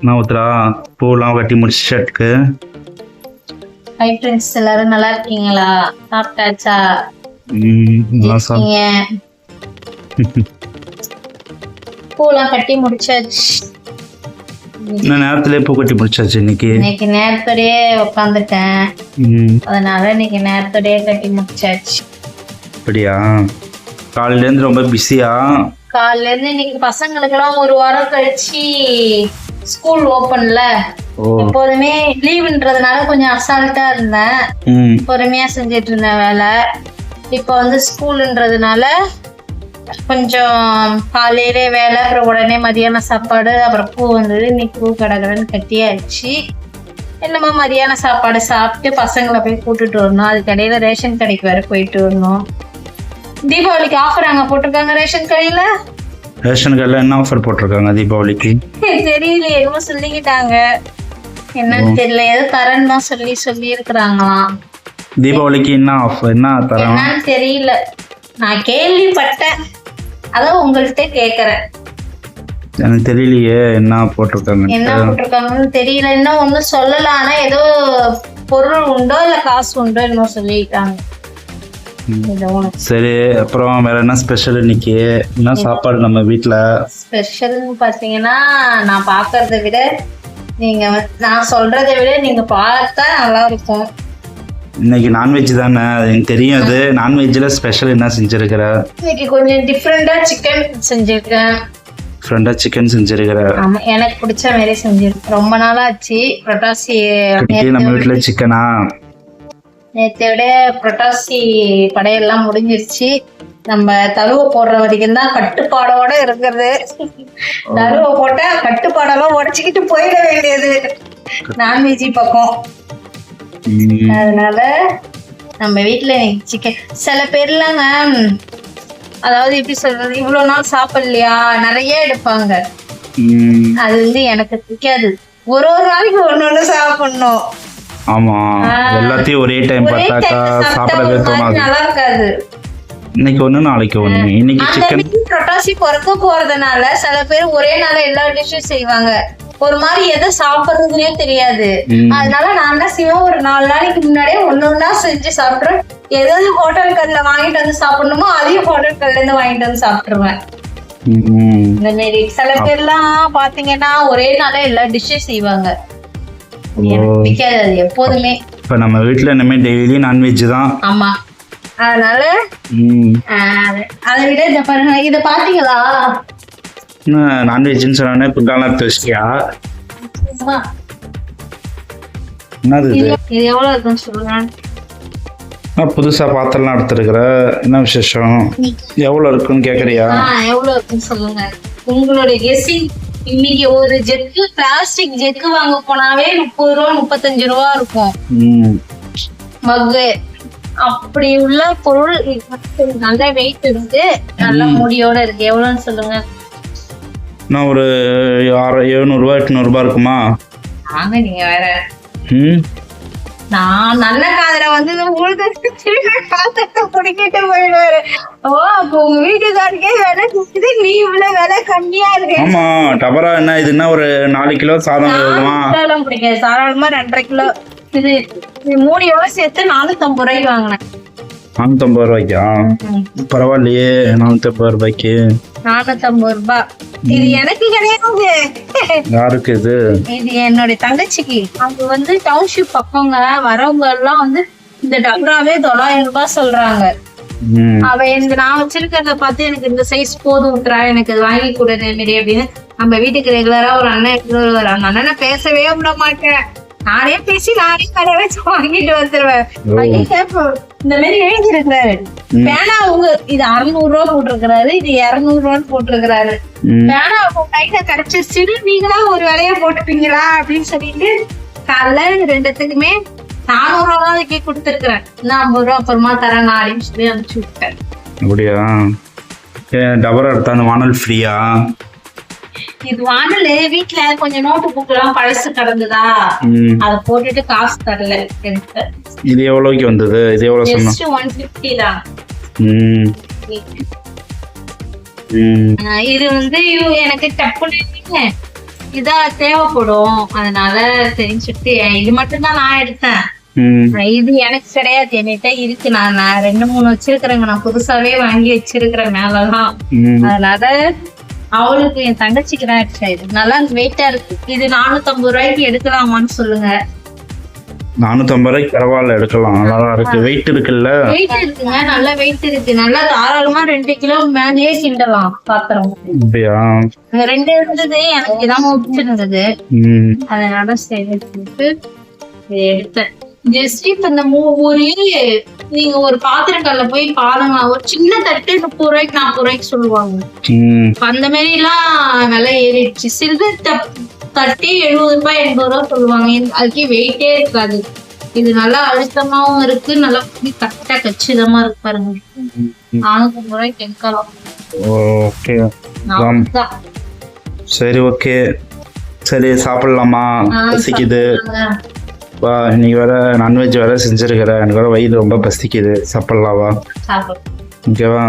நான் ஊத்துறா பூலாம் கட்டி முடிச்சிட்டு. ஹை ஃப்ரெண்ட்ஸ், எல்லாரும் நல்லா இருக்கீங்களா? சாப்பிட்டாச்சா? பூலாம் கட்டி முடிச்சாச்சு. நேரத்திலே பூ கட்டி முடிச்சாச்சு. இன்னைக்கு நேரத்தோடயே உட்காந்துட்டேன், அதனால இன்னைக்கு நேரத்தோடயே கட்டி முடிச்சாச்சு. அப்படியா? காலையில இருந்து ரொம்ப பிஸியா? காலையில இருந்து இன்னைக்கு பசங்களுக்கு எல்லாம் ஒரு வாரம் கழிச்சு ஸ்கூல் ஓபன்ல. எப்போதுமே லீவுன்றதுனால கொஞ்சம் அசால்ட்டா இருந்தேன், பொறுமையா செஞ்சிட்டு இருந்தேன் வேலை. இப்போ வந்து ஸ்கூலுன்றதுனால கொஞ்சம் காலையிலே வேலை, அப்புறம் உடனே மதியான சாப்பாடு, அப்புறம் பூ வந்தது. இன்னைக்கு பூ கடகடன்னு கட்டியாச்சு. என்னமோ மதியான சாப்பாடு சாப்பிட்டு பசங்களை போய் கூட்டுட்டு வரணும். அதுக்கு இடையில ரேஷன் கடைக்கு வேற போயிட்டு வரணும். தீபாவளிக்கு ஆஃபர் அங்க போட்டிருக்காங்க ரேஷன் கடையில. ரேஷன் கடையில என்ன ஆஃபர் போட்டிருக்காங்க தீபாவளிக்கு? தெரியல, என்னமோ சொல்லிக்கிட்டாங்க, என்னன்னு தெரியல. ஏதோ தரேன்னு தான் சொல்லி இருக்கிறாங்களாம். தீபாவளிக்கு என்ன ஆஃபர், என்ன தரேன் என்னன்னு தெரியல, நான் கேள்விப்பட்டேன், அதான் உங்கள்கிட்ட கேக்குறேன். எனக்கு தெரியலையே என்ன போட்டிருக்காங்கன்னு தெரியல. இன்னும் ஒன்னும் சொல்லல, ஆனா ஏதோ பொருள் உண்டோ இல்ல காசு உண்டோ என்னமோ சொல்லிட்டாங்க. சரி, அப்புறம் வேற என்ன ஸ்பெஷல் இன்னைக்கு? என்ன சாப்பாடு நம்ம வீட்டுல? ஸ்பெஷல்னு பாத்தீங்கன்னா, நான் பாக்குறத விட நான் சொல்றதை விட நீங்க பார்த்தா நல்லா இருக்கும். இன்னைக்கு நான்வெஜ் தானே, எனக்கு தெரியும். அது நான்வெஜ்ல ஸ்பெஷல் என்ன செஞ்சிருக்கிற? இன்னைக்கு கொஞ்சம் டிஃப்ரெண்டா சிக்கன் செஞ்சிருக்கேன். ஆமா, எனக்கு பிடிச்ச மாதிரி செஞ்சிருக்கேன். ரொம்ப நாளா ஆச்சு. புரட்டாசி நம்ம வீட்டுல சிக்கனா? நேற்றை விட புரட்டாசி படையெல்லாம் முடிஞ்சிருச்சு. நம்ம தழுவ போடுற வரைக்கும் தான் கட்டுப்பாடோட இருக்கிறது. தழுவ போட்டா கட்டுப்பாடெல்லாம் உடச்சிக்கிட்டு போயிட வேண்டியது நான்வெஜ் பக்கம். அதனால நம்ம வீட்டுல சிக்கன். சில பேர்லாங்க, அதாவது எப்படி சொல்றது, இவ்வளவு நாள் சாப்பிடலையா நிறைய எடுப்பாங்க. அது வந்து எனக்கு பிடிக்காது. ஒரு நாளைக்கு ஒண்ணு சாப்பிடணும். ஆமா, எல்லாத்தையும் ஒரே டைம் பார்த்தாக்கா சாப்பிடவே தோணாது, நல்லா இருக்காது. இன்னைக்கு ஒண்ணு நாளைக்கு ஒண்ணு. இன்னைக்கு சிக்கன் புரட்டாசி பிறக்க போறதுனால சில பேர் ஒரே நாள் எல்லா டிஷ்ஷும் செய்வாங்க. ஒரு மாதிரி எதை சாப்பிடுறதுன்னே தெரியாது. அதனால நான் என்ன செய்வேன், ஒரு 4 நாளைக்கு முன்னாடியே ஒன்னொன்னா செஞ்சு சாப்பிடுறேன். ஏதாவது ஹோட்டல் கல்ல வாங்கிட்டு வந்து சாப்பிடணுமோ அதையும் ஹோட்டல் கல்ல இருந்து வாங்கிட்டு வந்து சாப்பிட்டுருவேன். இந்த மாதிரி சில பேர்லாம் பாத்தீங்கன்னா ஒரே நாளே எல்லா டிஷ்ஷும் செய்வாங்க. பிடிக்காது அது எப்போதுமே. இப்ப நம்ம வீட்டுல இனிமே டெய்லி நான்வெஜ் தான். ஆமா, அதனால அதை விட இத பாருங்க, இத பாத்தீங்களா? நான்வெஜ்னு சொன்னே புட்டான தோசியா? என்னது இது? எவ்வளவு இருக்குன்னு சொல்லுங்க. புதுசா பாத்திரம்லாம் எடுத்துருக்குற, என்ன விசேஷம்? எவ்வளவு இருக்குன்னு கேக்குறியா? எவ்வளவு இருக்குன்னு சொல்லுங்க, உங்களுடைய கெஸ்ஸிங். இன்னைக்கு ஒரு ஜெக்கு, பிளாஸ்டிக் ஜெக்கு வாங்க போனாவே 30 ரூபா 35 ரூபா இருக்கும். மக்கு அப்படி உள்ள பொருள் நல்ல வெயிட் இருக்கு, நல்ல முடியோட இருக்கு. எவ்வளவுன்னு சொல்லுங்க. நான் ஒரு 700 ரூபா 800 ரூபா இருக்குமா? ஆங்க, நீங்க வேற. நான் நல்ல காதல வந்து பிடிக்கிட்டு போயிடுவாரு. ஓ, அப்போ உங்க வீட்டுக்காருக்கே விலை குடுக்குது, நீ இவ்வளவு விலை கம்மியா இருக்கு. ஆமா, டபரா என்ன இதுன்னா ஒரு 4 கிலோ சாதம் பிடிக்காது. சாதாரணமா 2.5 கிலோ. இது 3 எவ்வளோ சேர்த்து 450 ரூபாய்க்கு வாங்கினேன். 450 ரூபாய்க்கா? பரவாயில்லையே, 450 ரூபாய்க்கு. 450 ரூபாய். இது எனக்கு கிடையாது. யாருக்கு இது? இது என்னுடைய தங்கச்சிக்கு. அவங்க வந்து டவுன்ஷிப் பக்கங்க வரவங்க எல்லாம் வந்து இந்த டப்ராவே 900 ரூபாய் சொல்றாங்க. அவ நான் வச்சிருக்கிறத பார்த்து எனக்கு இந்த சைஸ் போதும், எனக்கு அது வாங்கி கொடுங்க மாரி அப்படின்னு. நம்ம வீட்டுக்கு ரெகுலரா ஒரு அண்ணன் எடுத்துட்டு வருவாரு. அந்த அண்ணனை பேசவே விட மாட்டேன், நானே பேசி நானே கடை வச்சு வாங்கிட்டு வந்துருவேன். இந்த மாதிரி எழுதி இருக்கிறாரு. பேனா அவங்க இது 600 ரூபா போட்டிருக்கிறாரு, இது 200 ரூபான்னு போட்டிருக்கிறாரு. பேனா அவங்க கையில கிடைச்சிருச்சு, நீங்களா ஒரு விலைய போட்டுப்பீங்களா அப்படின்னு சொல்லிட்டு காலைல 2த்துக்குமே 400 ரூபாய்க்கு கொடுத்துருக்கிறேன். 50 ரூபா அப்புறமா தரேன் அப்படின்னு சொல்லி அனுப்பிச்சு விட்டேன். அப்படியா? டபரா எடுத்தா அந்த வானல் ஃப்ரீயா? இது வானல் வீட்டுல கொஞ்சம் நோட்டு புக் எல்லாம் பழசு கிடந்ததா, அத போட்டுட்டு காசு தரல. இது எவ்வளவுக்கு வந்தது? இது எவ்வளவு சொன்னா? 150 தான். இது வந்து எனக்கு டப்புன்னு இதான் தேவைப்படும், அதனால சரின்னு சொல்லிட்டு இது மட்டும் தான் நான் எடுத்தேன். இது எனக்கு கிடையாது, என்கிட்ட இருக்கு. நான் 2-3 வச்சிருக்கிறேங்க. நான் புதுசாவே வாங்கி வச்சிருக்கிறேன் மேலலாம். அதனால அவளுக்கு என் தங்கச்சிக்கு தான் எடுத்தேன். இது நல்லா வெயிட்டா இருக்கு. இது 450 ரூபாய்க்கு எடுக்கலாமான்னு சொல்லுங்க. 450 ரூபாய்க்கு பரவாயில்ல, எடுக்கலாம். நல்லா இருக்கு. வெயிட் இருக்குல்ல? வெயிட் இருக்குங்க, நல்லா வெயிட் இருக்கு. நல்லா தாராளமா 2 கிலோ மேலேயே கிண்டலாம் பாத்திரம். அப்படியா? 2 இருந்தது, எனக்கு இதான் பிடிச்சிருந்தது. அதனால சரி எடுத்தேன். ஜஸ்ட் இப்ப இந்த நீங்க ஒரு பாத்திரக்கல்ல போய் பாருங்க, ஒரு சின்ன தட்டு 30 ரூபாய்க்கு 40 ரூபாய்க்கு சொல்லுவாங்க. அந்த மாதிரி எல்லாம் விலை ஏறிடுச்சு. சில்வர் தட்டி 70 ரூபாய் 80 ரூபாய் சொல்லுவாங்க. அதுக்கே வெயிட்டே இருக்காது. இது நல்லா அழுத்தமாவும் இருக்கு, நல்லா கரெக்டா கச்சிதமா இருக்கு பாருங்க. 450 ரூபாய்க்கு எடுக்கலாம். ஓகே சரி, ஓகே சரி, சாப்பிடலாமா? பசிக்குது. இன்னைக்கு வேற நான்வெஜ் வேற செஞ்சிருக்கிறேன். எனக்கு வேற வயிறு ரொம்ப பசிக்குது. சாப்பிடலாவா? ஓகேவா?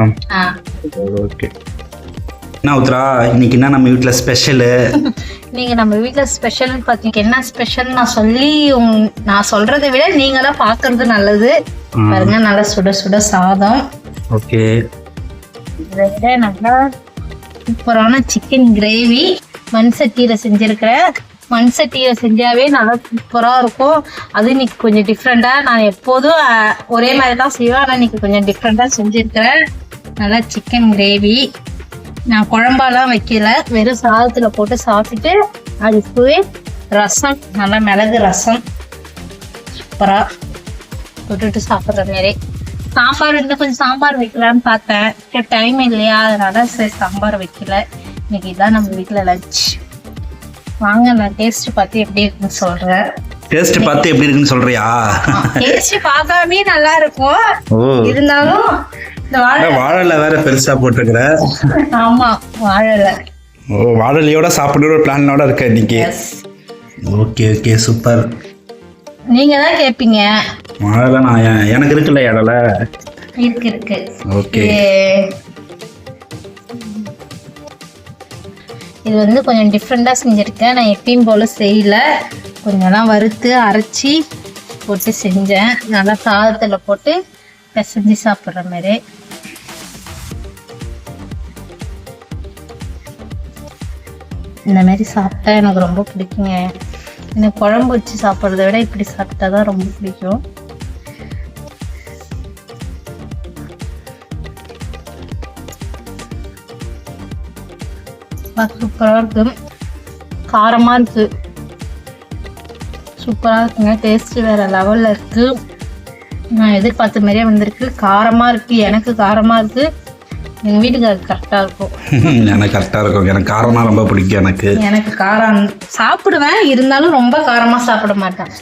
ஓகே. என்ன உத்ரா, இன்னைக்கு என்ன நம்ம வீட்டுல ஸ்பெஷலு? நீங்க நம்ம வீட்டுல ஸ்பெஷல் பாத்தீங்க. என்ன ஸ்பெஷல் நான் சொல்றதை விட நீங்க தான் பாக்குறது நல்லது. பாருங்க, நல்லா சுட சுட சாதம். ஓகே. இதை விட நல்லா சூப்பரான சிக்கன் கிரேவி மண் சட்டியில செஞ்சிருக்கிறேன். மண் சட்டியில செஞ்சாவே நல்லா சூப்பரா இருக்கும். அது இன்னைக்கு கொஞ்சம் டிஃப்ரெண்டா, நான் எப்போதும் ஒரே மாதிரி தான் செய்வேன், ஆனா இன்னைக்கு கொஞ்சம் டிஃப்ரெண்டா செஞ்சிருக்கிறேன். நல்லா சிக்கன் கிரேவி. நான் குழம்பாலாம் வைக்கல, வெறும் சாதத்துல போட்டு சாப்பிட்டுட்டு அதுக்குவே ரசம், நல்லா மிளகு ரசம் சூப்பரா போட்டுட்டு சாப்பிட்ற மாதிரி. சாம்பார் இருந்தால் கொஞ்சம் சாம்பார் வைக்கலான்னு பார்த்தேன், டைம் இல்லையா, அதனால சரி சாம்பார் வைக்கல. இன்னைக்கு இதான் நம்ம வீட்டுல லஞ்ச். வாங்க, நான் டேஸ்ட் பார்த்து எப்படி இருக்குன்னு சொல்றேன். டேஸ்ட் பார்த்து எப்படி இருக்குன்னு சொல்றியா? டேஸ்ட் பார்க்காமே நல்லா இருக்கும், இருந்தாலும் இந்த வாழை வேற பெருசா போட்டுக்கிற. ஆமா, வாழை. வாழலையோட சாப்பிடுற பிளானோட இருக்க இன்னைக்கு. Okay okay, super. நீங்க தான் கேட்பீங்க. வாழை நான் எனக்கு இருக்குல்ல இடல. இருக்கு. ஓகே. இது வந்து கொஞ்சம் டிஃப்ரெண்டாக செஞ்சுருக்கேன். நான் எப்பயும் போல் செய்யல, கொஞ்சம்லாம் வறுத்து அரைச்சி போட்டு செஞ்சேன். நல்லா சாதத்தில் போட்டு பிசைஞ்சு சாப்பிட்ற மாதிரி. இந்த மாதிரி சாப்பிட்டா எனக்கு ரொம்ப பிடிக்குங்க. எனக்கு குழம்பு வச்சு சாப்பிட்றத விட இப்படி சாப்பிட்டா தான் ரொம்ப பிடிக்கும். சூப்பராக இருக்கு, காரமாக இருக்கு, சூப்பராக இருக்குங்க. டேஸ்ட்டு வேறு லெவலில் இருக்குது. நான் எதிர்பார்த்த மாதிரியே வந்திருக்கு. காரமாக இருக்குது, எனக்கு காரமாக இருக்குது. எங்கள் வீட்டுக்கு அது கரெக்டாக இருக்கும். எனக்கு கரெக்டாக இருக்கும். எனக்கு காரம்னா ரொம்ப பிடிக்கும். எனக்கு காரம் சாப்பிடுவேன், இருந்தாலும் ரொம்ப காரமாக சாப்பிட மாட்டேன்.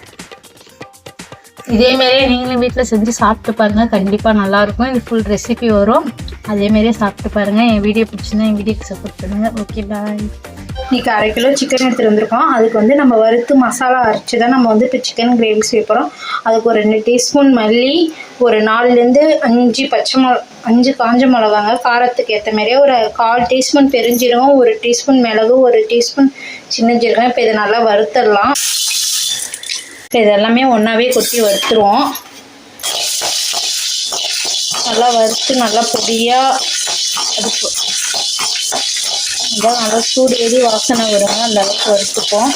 இதேமாரியே நீங்களும் வீட்டில் செஞ்சு சாப்பிட்டு பாருங்கள், கண்டிப்பாக நல்லாயிருக்கும். இது ஃபுல் ரெசிபி வரும், அதேமாரியே சாப்பிட்டு பாருங்கள். என் வீடியோ பிடிச்சிருந்தா என் வீடியோக்கு சப்போர்ட் பண்ணுங்கள். ஓகே, பாய். இன்றைக்கி 1/2 கிலோ சிக்கன் எடுத்துகிட்டு வந்திருக்கோம். அதுக்கு வந்து நம்ம வறுத்து மசாலா அரைச்சி தான் நம்ம வந்து இப்போ சிக்கன் கிரேவி செய்ய போகிறோம். அதுக்கு ஒரு 2 டீஸ்பூன் மல்லி, ஒரு 4லேருந்து 5 காஞ்ச மிளகாங்க, காரத்துக்கு ஏற்ற மாதிரியே ஒரு 1/4 டீஸ்பூன் பெருஞ்சீரகம், 1 டீஸ்பூன் மிளகு, 1 டீஸ்பூன் சின்ன ஜீரகம். இப்போ இதை நல்லா வறுத்துடலாம். இப்போ இதெல்லாமே ஒன்றாவே கொட்டி வறுத்துருவோம். நல்லா வறுத்து நல்லா பொடியாக அடுப்பு இதான் நல்லா சூடு ஏறி வாசனை வருங்க, அந்த அளவுக்கு வறுத்துப்போம்.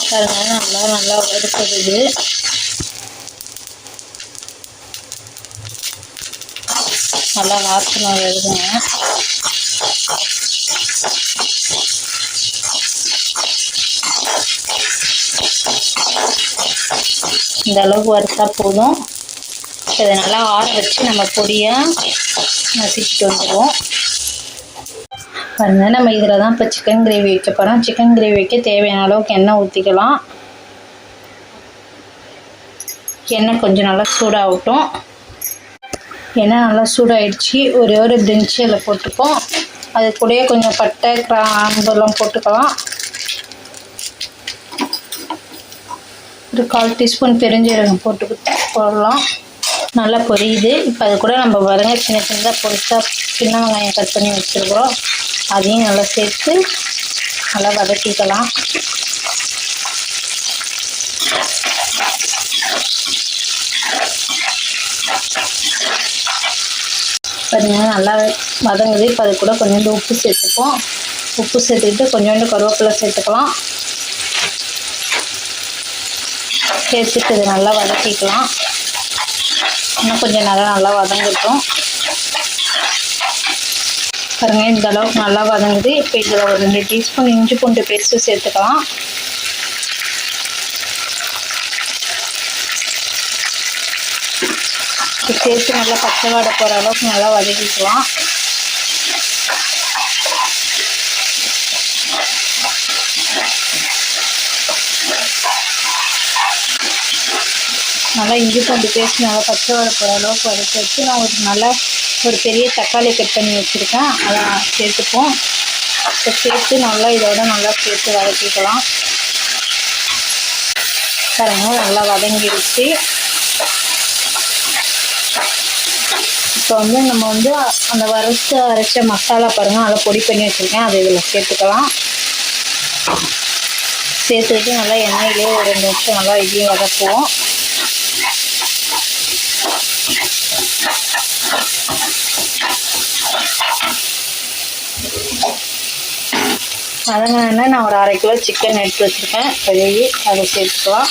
பாருங்க, நல்லா வறுத்தது. நல்லா வாசனை வருதுங்க. இந்த அளவுக்கு வறுத்தா போதும். இதை நல்லா ஆற வச்சு நம்ம பொடியாக நசுக்கிட்டு வந்துடுவோம். பாருங்க, நம்ம இதில் தான் இப்போ சிக்கன் கிரேவி வைக்க போகிறோம். சிக்கன் கிரேவி வைக்க தேவையான அளவுக்கு எண்ணெய் ஊற்றிக்கலாம். எண்ணெய் கொஞ்சம் நல்லா சூடாகட்டும். எண்ணெய் நல்லா சூடாகிடுச்சு. ஒரே ஒரு பிரிஞ்சி அதில் போட்டுப்போம். அது கூடயே கொஞ்சம் பட்டை கிராம்பெல்லாம் போட்டுக்கலாம். ஒரு 1/4 டீஸ்பூன் பெருஞ்சீரகம் போடலாம். நல்லா பொரியுது. இப்போ அது கூட நம்ம பாருங்க சின்ன சின்னதாக பொரிச்சா சின்ன வெங்காயம் கட் பண்ணி வச்சுருக்குறோம். அதையும் நல்லா சேர்த்து நல்லா வதக்கிக்கலாம். பாருங்க நல்லா வதங்குது. இப்போ அது கூட கொஞ்சோண்டு உப்பு சேர்த்துப்போம். உப்பு சேர்த்துக்கிட்டு கொஞ்சோண்டு கருவேப்பிலை சேர்த்துக்கலாம். சேர்த்துட்டு இது நல்லா வதக்கிக்கலாம். இன்னும் கொஞ்சம் நல்லா வதங்கட்டும். பாருங்க இந்த அளவுக்கு நல்லா வதங்குது. இப்போ இதில் ஒரு 2 டீஸ்பூன் இஞ்சி பூண்டு பேஸ்ட்டு சேர்த்துக்கலாம். சேர்த்து நல்லா பச்சை வாடை போகிற அளவுக்கு நல்லா வதக்கிக்கலாம். நல்லா இஞ்சி பூண்டு பேஸ்ட் நல்லா பச்சை வாடை போகிற அளவுக்கு வதக்கி வச்சு நான் ஒரு பெரிய தக்காளி கட் பண்ணி வச்சுருக்கேன். அதை சேர்த்துப்போம். இப்போ சேர்த்து நல்லா இதோட நல்லா சேர்த்து வதக்கிக்கலாம். பாருங்க நல்லா வதங்கிடுச்சு. இப்போ நம்ம அந்த அரைச்ச மசாலா பாருங்கள் நல்லா பொடி பண்ணி வச்சுருக்கேன். அதை இதில் சேர்த்துக்கலாம். சேர்த்துட்டு நல்லா எண்ணெயிலே ஒரு 2 நிமிஷம் நல்லா இதையும் வதக்குவோம். வதங்கினா நான் ஒரு 1/2 கிலோ சிக்கன் எடுத்து வச்சுருக்கேன். கழுவி அதை சேர்த்துக்கலாம்.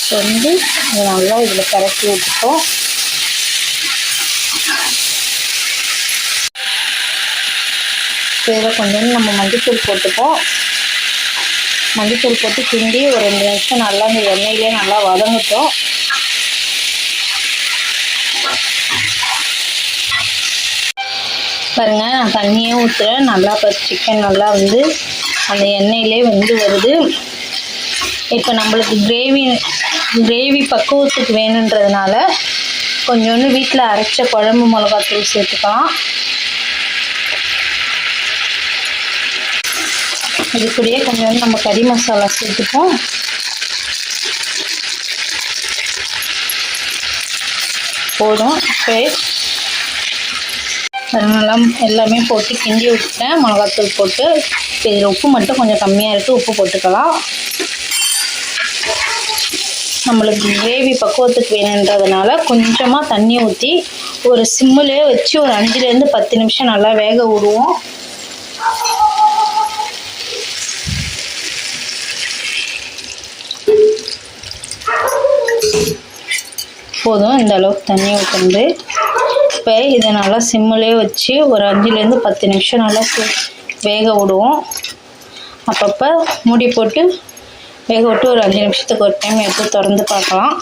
அதை நல்லா இதில் கரைச்சி விட்டுட்டோம். இதில் கொஞ்சம் நம்ம மஞ்சத்தூள் போட்டுப்போம். மஞ்சத்தூள் போட்டு கிண்டி ஒரு 2 நிமிஷம் நல்லா இந்த எண்ணெயிலே நல்லா வதங்கட்டும். பாருங்க நான் தண்ணியே ஊற்றுறேன். நல்லா சிக்கன் நல்லா அந்த எண்ணெயிலே வருது. இப்போ நம்மளுக்கு கிரேவி பக்குவத்துக்கு வேணுன்றதுனால கொஞ்சோண்டு வீட்டில் அரைச்ச குழம்பு மிளகாத்தூள் சேர்த்துக்கலாம். இது கூடயே கொஞ்சோண்டு நம்ம கறி மசாலா சேர்த்துப்போம். போதும். நல்லா எல்லாமே போட்டு கிண்டி விட்டுட்டேன். மிளகாத்தூள் போட்டு இப்போ இதில் உப்பு மட்டும் கொஞ்சம் கம்மியாக இருக்குது. உப்பு போட்டுக்கலாம். நம்மளுக்கு கிரேவி பக்குவத்துக்கு வேணுன்றதுனால கொஞ்சமாக தண்ணி ஊற்றி ஒரு சிம்மிலே வச்சு ஒரு 5லேருந்து 10 நிமிஷம் நல்லா வேக விடுவோம். போதும் இந்த அளவுக்கு தண்ணி ஊற்றுந்து. இப்போ இதை நல்லா சிம்மிலே வச்சு ஒரு 5லேருந்து 10 நிமிஷம் நல்லா வேக விடுவோம். அப்பப்போ மூடி போட்டு வேக விட்டு ஒரு 5 நிமிஷத்துக்கு ஒரு டைம் எடுத்து திறந்து பார்க்கலாம்.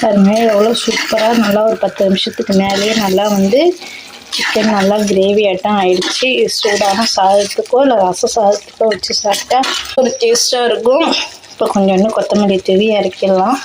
பாருங்க எவ்வளோ சூப்பராக நல்லா ஒரு 10 நிமிஷத்துக்கு மேலேயே நல்லா சிக்கன் நல்லா கிரேவி ஆட்டம் ஆயிடுச்சு. சூடான சாதத்துக்கோ இல்லை ரச சாதத்துக்கோ வச்சு சாப்பிட்டா ஒரு டேஸ்ட்டாக இருக்கும். இப்போ கொஞ்சோண்டு கொத்தமல்லி தூவி இறக்கிடலாம்.